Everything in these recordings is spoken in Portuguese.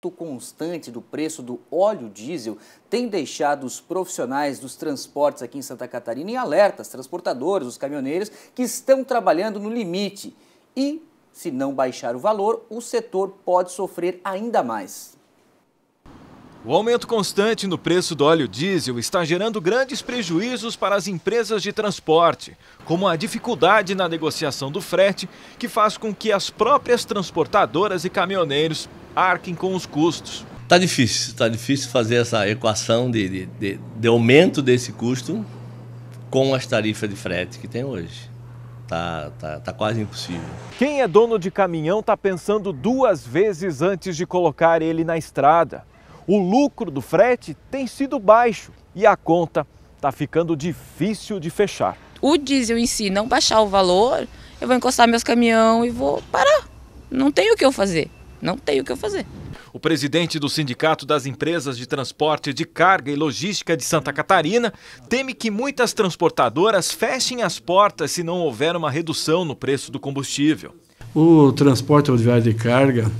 aumento constante do preço do óleo diesel tem deixado os profissionais dos transportes aqui em Santa Catarina em alerta, as transportadoras, os caminhoneiros que estão trabalhando no limite. E, se não baixar o valor, o setor pode sofrer ainda mais. O aumento constante no preço do óleo diesel está gerando grandes prejuízos para as empresas de transporte, como a dificuldade na negociação do frete, que faz com que as próprias transportadoras e caminhoneiros arquem com os custos. Tá difícil fazer essa equação de aumento desse custo com as tarifas de frete que tem hoje. Tá quase impossível. Quem é dono de caminhão está pensando 2 vezes antes de colocar ele na estrada. O lucro do frete tem sido baixo e a conta está ficando difícil de fechar. O diesel em si não baixar o valor, eu vou encostar meus caminhões e vou parar. Não tenho o que eu fazer. Não tenho o que eu fazer. O presidente do Sindicato das Empresas de Transporte de Carga e Logística de Santa Catarina teme que muitas transportadoras fechem as portas se não houver uma redução no preço do combustível. O transporte rodoviário de carga,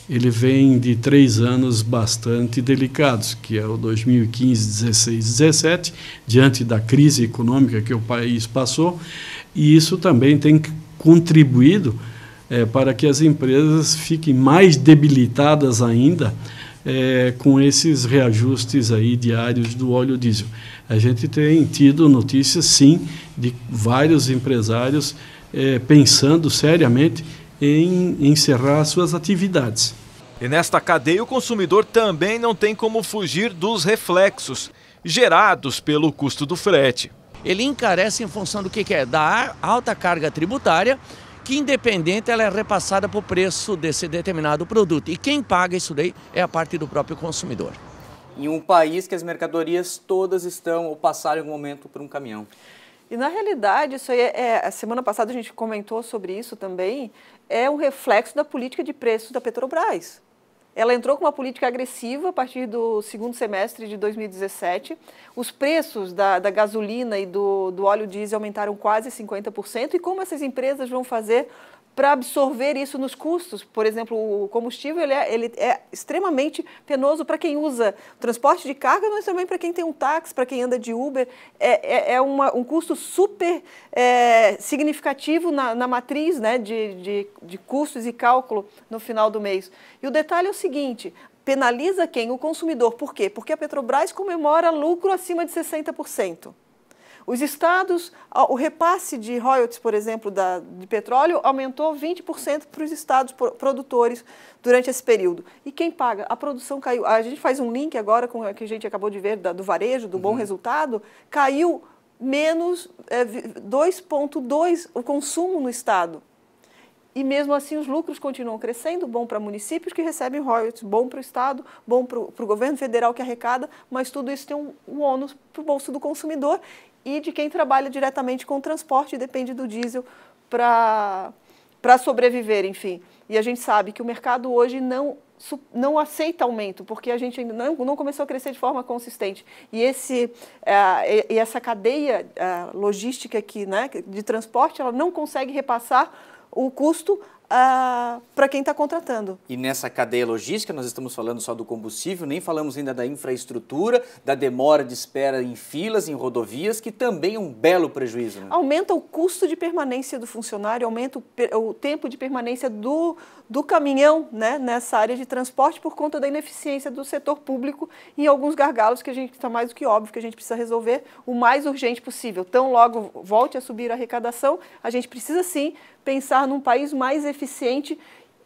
ele vem de 3 anos bastante delicados, que é o 2015, 16, 17, diante da crise econômica que o país passou, e isso também tem contribuído para que as empresas fiquem mais debilitadas ainda com esses reajustes aí diários do óleo diesel. A gente tem tido notícias, sim, de vários empresários pensando seriamente em encerrar suas atividades. E nesta cadeia o consumidor também não tem como fugir dos reflexos gerados pelo custo do frete. Ele encarece em função do que é? Da alta carga tributária, que independente ela é repassada para o preço desse determinado produto. E quem paga isso daí é a parte do próprio consumidor. Em um país que as mercadorias todas estão ou passaram em algum momento por um caminhão. E, na realidade, isso aí a semana passada a gente comentou sobre isso também, é um reflexo da política de preços da Petrobras. Ela entrou com uma política agressiva a partir do 2º semestre de 2017. Os preços da gasolina e do óleo diesel aumentaram quase 50%. E como essas empresas vão fazer para absorver isso nos custos? Por exemplo, o combustível ele é extremamente penoso para quem usa transporte de carga, mas também para quem tem um táxi, para quem anda de Uber. É um custo super significativo na matriz, né, de custos e cálculo no final do mês. E o detalhe é o seguinte: penaliza quem? O consumidor. Por quê? Porque a Petrobras comemora lucro acima de 60%. Os estados, o repasse de royalties, por exemplo, de petróleo, aumentou 20% para os estados produtores durante esse período. E quem paga? A produção caiu. A gente faz um link agora com o que a gente acabou de ver do varejo, do bom resultado, caiu menos 2,2% o consumo no estado. E mesmo assim os lucros continuam crescendo, bom para municípios que recebem royalties, bom para o estado, bom para o governo federal que arrecada, mas tudo isso tem um ônus para o bolso do consumidor e de quem trabalha diretamente com o transporte e depende do diesel para sobreviver, enfim. E a gente sabe que o mercado hoje não aceita aumento, porque a gente ainda não começou a crescer de forma consistente. E essa cadeia logística aqui, né, de transporte, ela não consegue repassar o custo para quem está contratando. E nessa cadeia logística, nós estamos falando só do combustível, nem falamos ainda da infraestrutura, da demora de espera em filas, em rodovias, que também é um belo prejuízo. Né? Aumenta o custo de permanência do funcionário, aumenta o tempo de permanência do caminhão, né, nessa área de transporte por conta da ineficiência do setor público e alguns gargalos que a gente está mais do que óbvio que a gente precisa resolver o mais urgente possível. Tão logo volte a subir a arrecadação, a gente precisa sim pensar num país mais eficiente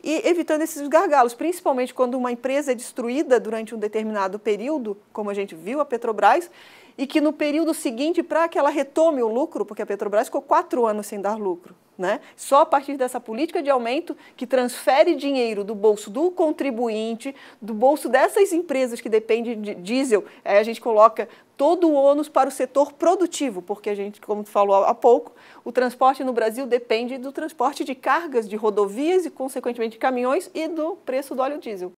e evitando esses gargalos, principalmente quando uma empresa é destruída durante um determinado período, como a gente viu a Petrobras, e que no período seguinte, para que ela retome o lucro, porque a Petrobras ficou 4 anos sem dar lucro, né? Só a partir dessa política de aumento que transfere dinheiro do bolso do contribuinte, do bolso dessas empresas que dependem de diesel, aí a gente coloca todo o ônus para o setor produtivo, porque a gente, como falou há pouco, o transporte no Brasil depende do transporte de cargas, de rodovias e, consequentemente, de caminhões e do preço do óleo diesel.